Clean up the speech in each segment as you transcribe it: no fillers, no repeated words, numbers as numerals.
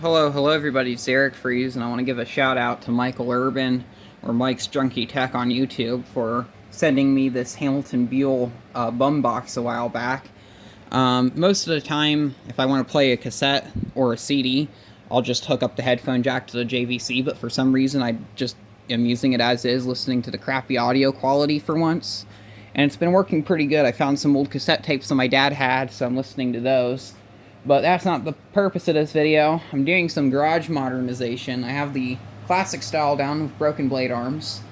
Hello everybody, it's Eric Freeze, and I want to give a shout out to Michael Urban, or Mike's Junkie Tech on YouTube, for sending me this Hamilton Buell bum box a while back. Most of the time, if I want to play a cassette or a CD, I'll just hook up the headphone jack to the JVC, but for some reason I just am using it as is, listening to the crappy audio quality for once. And it's been working pretty good. I found some old cassette tapes that my dad had, so I'm listening to those. But that's not the purpose of this video. I'm doing some garage modernization. I have the classic style down with broken blade arms,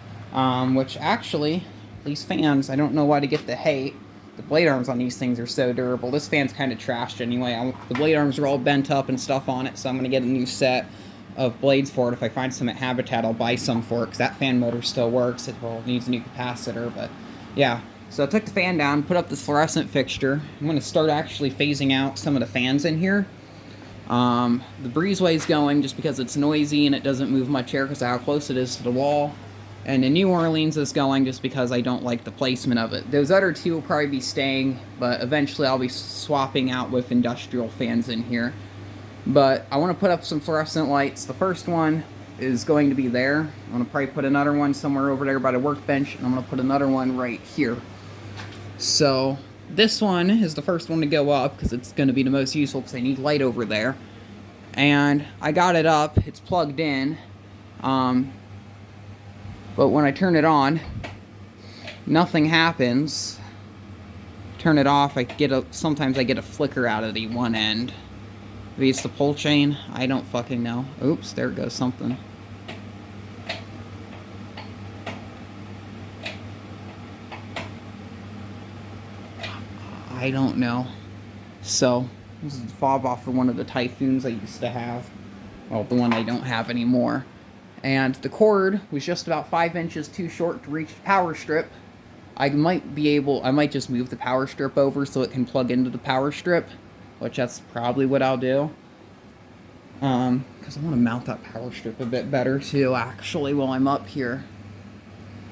which actually, these fans, I don't know why to get the hate. The blade arms on these things are so durable. This fan's kind of trashed anyway. The blade arms are all bent up and stuff on it, so I'm going to get a new set of blades for it. If I find some at Habitat, I'll buy some for it, because that fan motor still works. It needs a new capacitor, but yeah. So I took the fan down, put up this fluorescent fixture. I'm going to start actually phasing out some of the fans in here. The breezeway's going just because it's noisy and it doesn't move much air because of how close it is to the wall. And the New Orleans is going just because I don't like the placement of it. Those other two will probably be staying, but eventually I'll be swapping out with industrial fans in here. But I want to put up some fluorescent lights. The first one is going to be there. I'm going to probably put another one somewhere over there by the workbench, and I'm going to put another one right here. So this one is the first one to go up because it's going to be the most useful because I need light over there. And I got it up. It's plugged in. But when I turn it on, nothing happens. Turn it off, sometimes I get a flicker out of the one end. Maybe it's the pull chain. I don't fucking know. Oops, there goes something. I don't know. So, this is the fob off for one of the Typhoons I used to have. Well, the one I don't have anymore. And the cord was just about 5 inches too short to reach the power strip. I might just move the power strip over so it can plug into the power strip, which that's probably what I'll do. Because I want to mount that power strip a bit better too, actually, while I'm up here.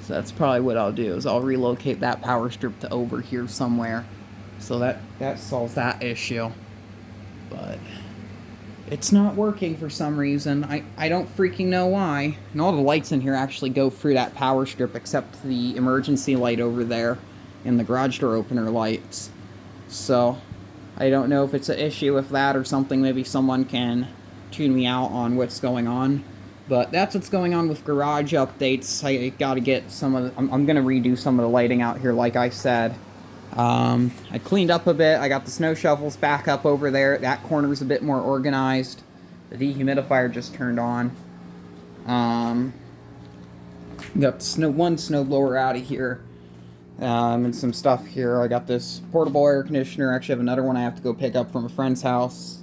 So that's probably what I'll do, is I'll relocate that power strip to over here somewhere. So that solves that issue. But it's not working for some reason. I don't freaking know why. And all the lights in here actually go through that power strip except the emergency light over there and the garage door opener lights. So I don't know if it's an issue with that or something. Maybe someone can tune me out on what's going on. But that's what's going on with garage updates. I gotta get some of the, I'm gonna redo some of the lighting out here, like I said. I cleaned up a bit. I got the snow shovels back up over there. That corner's a bit more organized. The dehumidifier just turned on. Got one snow blower out of here. And some stuff here. I got this portable air conditioner. Actually, I have another one I have to go pick up from a friend's house.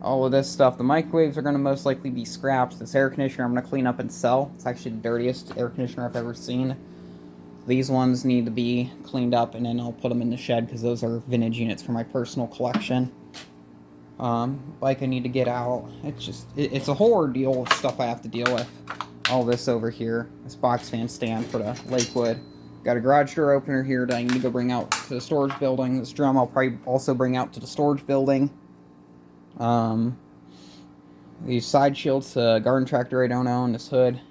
All of this stuff. The microwaves are going to most likely be scrapped. This air conditioner I'm going to clean up and sell. It's actually the dirtiest air conditioner I've ever seen. These ones need to be cleaned up, and then I'll put them in the shed because those are vintage units for my personal collection. Bike I need to get out. It's a whole ordeal of stuff I have to deal with. All this over here. This box fan stand for the Lakewood. Got a garage door opener here that I need to go bring out to the storage building. This drum I'll probably also bring out to the storage building. These side shields, garden tractor I don't own. This hood.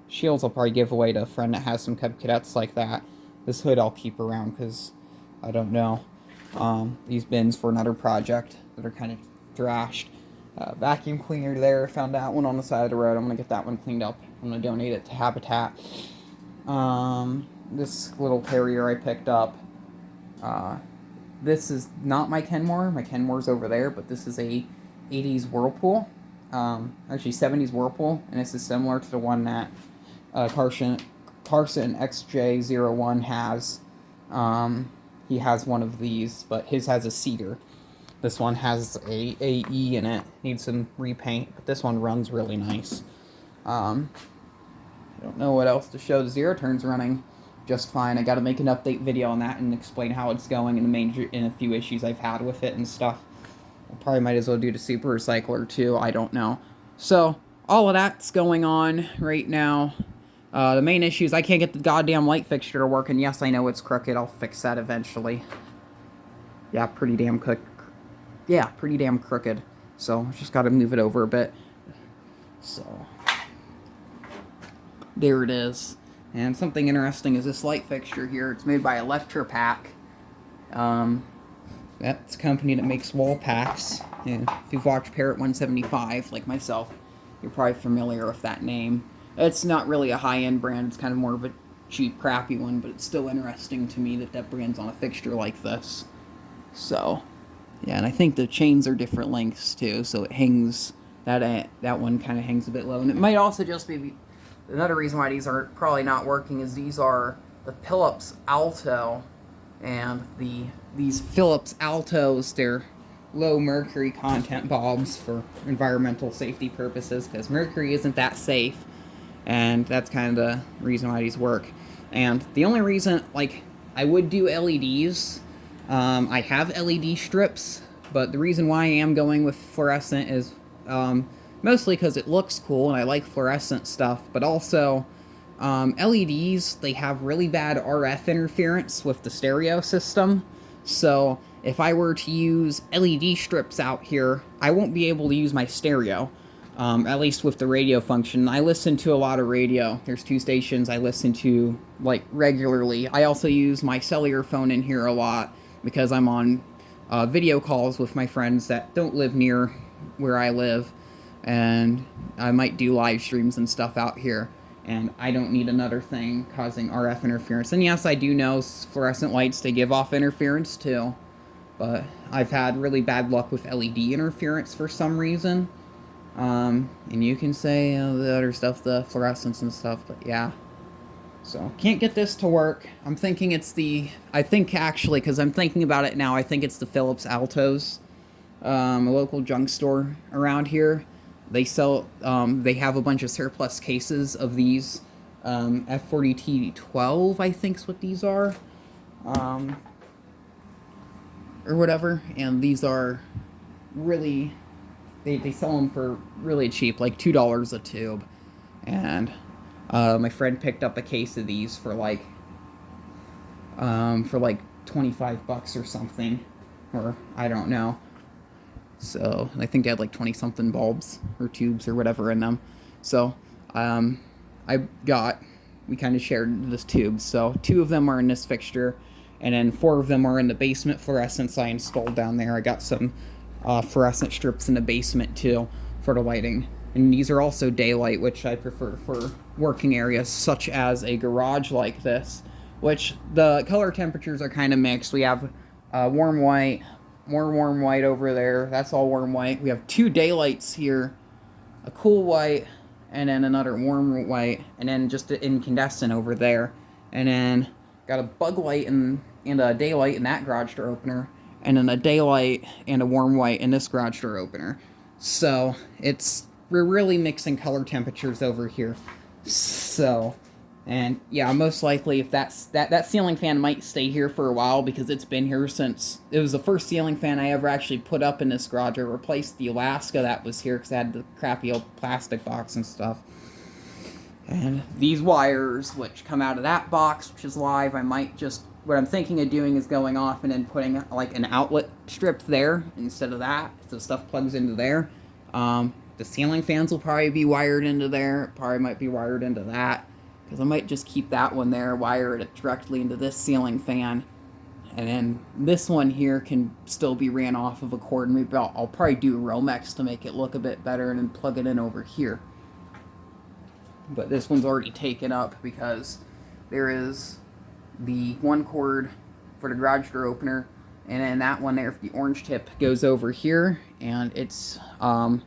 Shields I'll probably give away to a friend that has some Cub Cadets like that. This hood I'll keep around because I don't know. These bins for another project that are kind of thrashed. Vacuum cleaner there. Found that one on the side of the road. I'm going to get that one cleaned up. I'm going to donate it to Habitat. This little carrier I picked up. This is not my Kenmore. My Kenmore's over there, but this is a 80s Whirlpool. Actually 70s Whirlpool, and this is similar to the one that Carson XJ01 has. He has one of these, but his has a cedar. This one has a AE in it. Needs some repaint, but this one runs really nice. I don't know what else to show. The zero turn's running just fine. I got to make an update video on that and explain how it's going and a few issues I've had with it and stuff. I probably might as well do the super recycler too. I don't know. So all of that's going on right now. The main issue is I can't get the goddamn light fixture to work, and yes, I know it's crooked. I'll fix that eventually. Yeah, pretty damn crooked. So just got to move it over a bit. So there it is. And something interesting is this light fixture here. It's made by Electropack. That's a company that makes wall packs. And if you've watched Parrot 175, like myself, you're probably familiar with that name. It's not really a high-end brand. It's kind of more of a cheap, crappy one, but it's still interesting to me that that brand's on a fixture like this. So, yeah, and I think the chains are different lengths, too, so it hangs... That one kind of hangs a bit low. And it might also just be... Another reason why these are probably not working is these are the Philips Alto, and these Philips Altos, they're low mercury content bulbs for environmental safety purposes, because mercury isn't that safe, and that's kind of the reason why these work. And the only reason, like, I would do LEDs, I have LED strips, but the reason why I am going with fluorescent is mostly because it looks cool and I like fluorescent stuff, but also LEDs, they have really bad RF interference with the stereo system, so if I were to use LED strips out here, I won't be able to use my stereo, at least with the radio function. I listen to a lot of radio. There's 2 stations I listen to, like, regularly. I also use my cellular phone in here a lot because I'm on video calls with my friends that don't live near where I live, and I might do live streams and stuff out here, and I don't need another thing causing RF interference. And yes, I do know fluorescent lights, they give off interference too, but I've had really bad luck with LED interference for some reason. And you can say the other stuff, the fluorescence and stuff, but yeah. So, can't get this to work. I'm thinking it's I think actually, because I'm thinking about it now, I think it's the Philips Altos. A local junk store around here. They sell, they have a bunch of surplus cases of these F40T12, I think is what these are. Or whatever. And these are really, they sell them for really cheap, like $2 a tube. And my friend picked up a case of these for like 25 bucks or something. Or, I don't know. So, I think they had like 20-something bulbs or tubes or whatever in them. So, we kind of shared this tube. So, 2 of them are in this fixture, and then 4 of them are in the basement fluorescents I installed down there. I got some fluorescent strips in the basement too for the lighting. And these are also daylight, which I prefer for working areas such as a garage like this, which the color temperatures are kind of mixed. We have warm white, more warm white over there. That's all warm white. We have 2 daylights here, a cool white, and then another warm white, and then just an incandescent over there. And then got a bug light and a daylight in that garage door opener, and then a daylight and a warm white in this garage door opener. So we're really mixing color temperatures over here. So, and yeah, most likely if that ceiling fan might stay here for a while, because it's been here since it was the first ceiling fan I ever actually put up in this garage. I replaced the Alaska that was here because I had the crappy old plastic box and stuff. And these wires, which come out of that box, which is live, what I'm thinking of doing is going off and then putting like an outlet strip there instead of that, so stuff plugs into there. The ceiling fans will probably be wired into there. It probably might be wired into that, because I might just keep that one there, wire it directly into this ceiling fan, and then this one here can still be ran off of a cord. Maybe I'll probably do Romex to make it look a bit better, and then plug it in over here. But this one's already taken up because there is the one cord for the garage door opener, and then that one there, the orange tip, goes over here, and it's on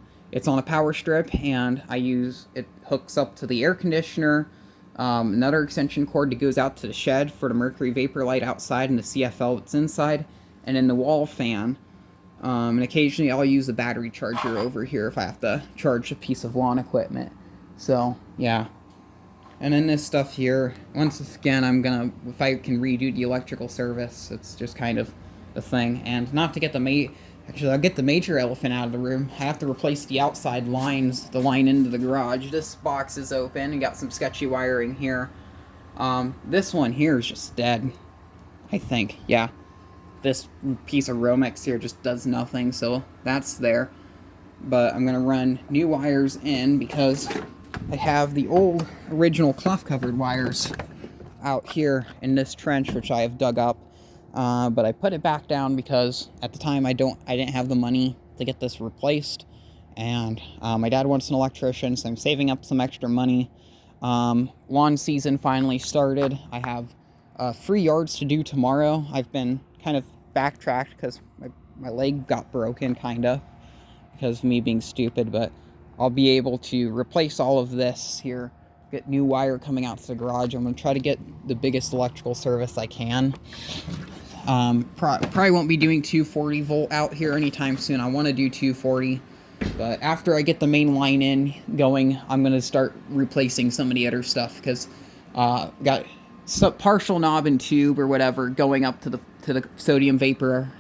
a power strip, and it hooks up to the air conditioner, another extension cord that goes out to the shed for the mercury vapor light outside and the CFL that's inside, and then the wall fan. And occasionally I'll use a battery charger over here if I have to charge a piece of lawn equipment. So, yeah. And then this stuff here, once again, if I can redo the electrical service, it's just kind of the thing. And not to get actually, I'll get the major elephant out of the room. I have to replace the outside lines, the line into the garage. This box is open and got some sketchy wiring here. This one here is just dead, I think. Yeah. This piece of Romex here just does nothing, so that's there. but I'm going to run new wires in because I have the old original cloth covered wires out here in this trench, which I have dug up. But I put it back down because at the time I didn't have the money to get this replaced, and my dad wants an electrician, so I'm saving up some extra money. Lawn season finally started. I have 3 yards to do tomorrow. I've been kind of backtracked because my leg got broken, kinda, because of me being stupid, but I'll be able to replace all of this here, get new wire coming out to the garage. I'm going to try to get the biggest electrical service I can. Probably won't be doing 240 volt out here anytime soon. I want to do 240, but after I get the main line in going, I'm going to start replacing some of the other stuff, because got some partial knob and tube or whatever going up to the sodium vapor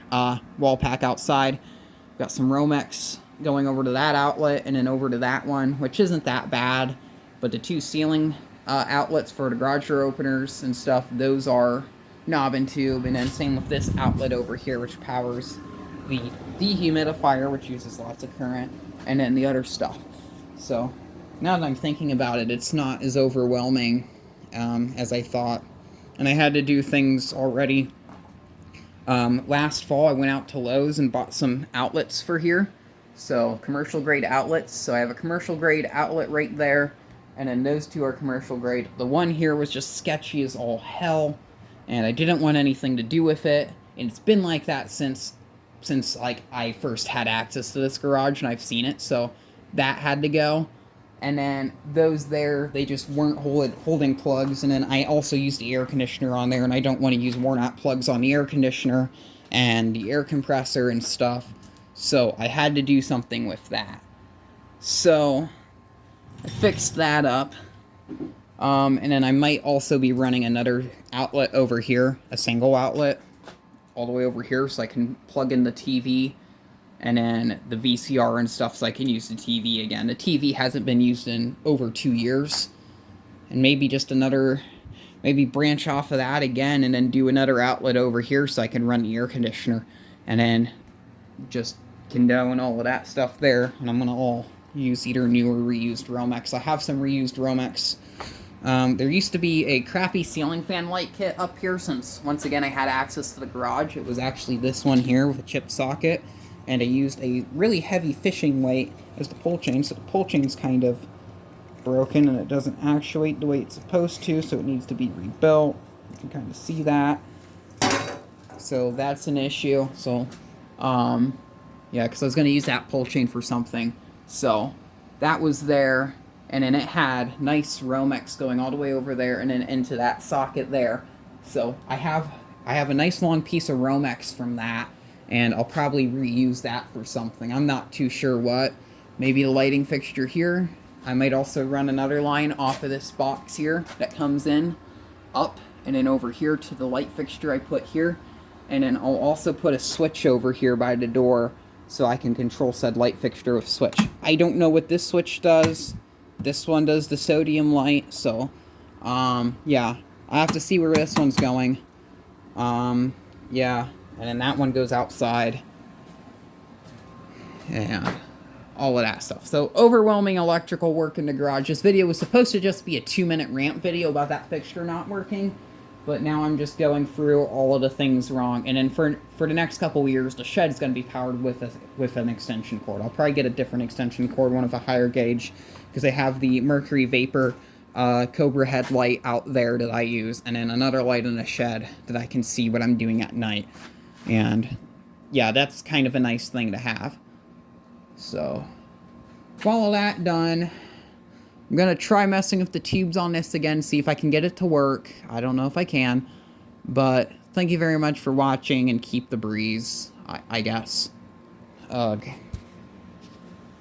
wall pack outside. Got some Romex going over to that outlet and then over to that one, which isn't that bad, but the 2 ceiling outlets for the garage door openers and stuff, those are knob and tube. And then same with this outlet over here, which powers the dehumidifier, which uses lots of current, and then the other stuff. So now that I'm thinking about it, it's not as overwhelming as I thought. And I had to do things already. Last fall I went out to Lowe's and bought some outlets for here, so commercial grade outlets. So I have a commercial grade outlet right there, and then those 2 are commercial grade. The one here was just sketchy as all hell, and I didn't want anything to do with it, and it's been like that since like I first had access to this garage, and I've seen it, so that had to go. And then those there, they just weren't holding plugs. And then I also used the air conditioner on there, and I don't want to use worn out plugs on the air conditioner and the air compressor and stuff. So I had to do something with that. So I fixed that up. And then I might also be running another outlet over here, a single outlet, all the way over here, so I can plug in the TV and then the VCR and stuff, so I can use the TV again. The TV hasn't been used in over 2 years. And maybe just maybe branch off of that again and then do another outlet over here so I can run the air conditioner. And then just condone all of that stuff there. And I'm going to all use either new or reused Romex. I have some reused Romex. There used to be a crappy ceiling fan light kit up here since, once again, I had access to the garage. It was actually this one here with a chip socket. And I used a really heavy fishing weight as the pull chain, so the pull chain's kind of broken and it doesn't actuate the way it's supposed to, so it needs to be rebuilt. You can kind of see that. So that's an issue. So, yeah, because I was going to use that pull chain for something. So that was there, and then it had nice Romex going all the way over there and then into that socket there. So I have a nice long piece of Romex from that, and I'll probably reuse that for something. I'm not too sure what. Maybe the lighting fixture here. I might also run another line off of this box here that comes in up and then over here to the light fixture I put here. And then I'll also put a switch over here by the door so I can control said light fixture with switch. I don't know what this switch does. This one does the sodium light, so yeah, I have to see where this one's going. Yeah. And then that one goes outside. And all of that stuff. So, overwhelming electrical work in the garage. This video was supposed to just be a 2-minute rant video about that fixture not working. But now I'm just going through all of the things wrong. And then for the next couple years, the shed's going to be powered with an extension cord. I'll probably get a different extension cord, one of a higher gauge, because I have the Mercury Vapor Cobra headlight out there that I use. And then another light in the shed that I can see what I'm doing at night. And yeah, that's kind of a nice thing to have. So, with all of that done, I'm going to try messing with the tubes on this again, see if I can get it to work. I don't know if I can, but thank you very much for watching, and keep the breeze, I guess. Ugh.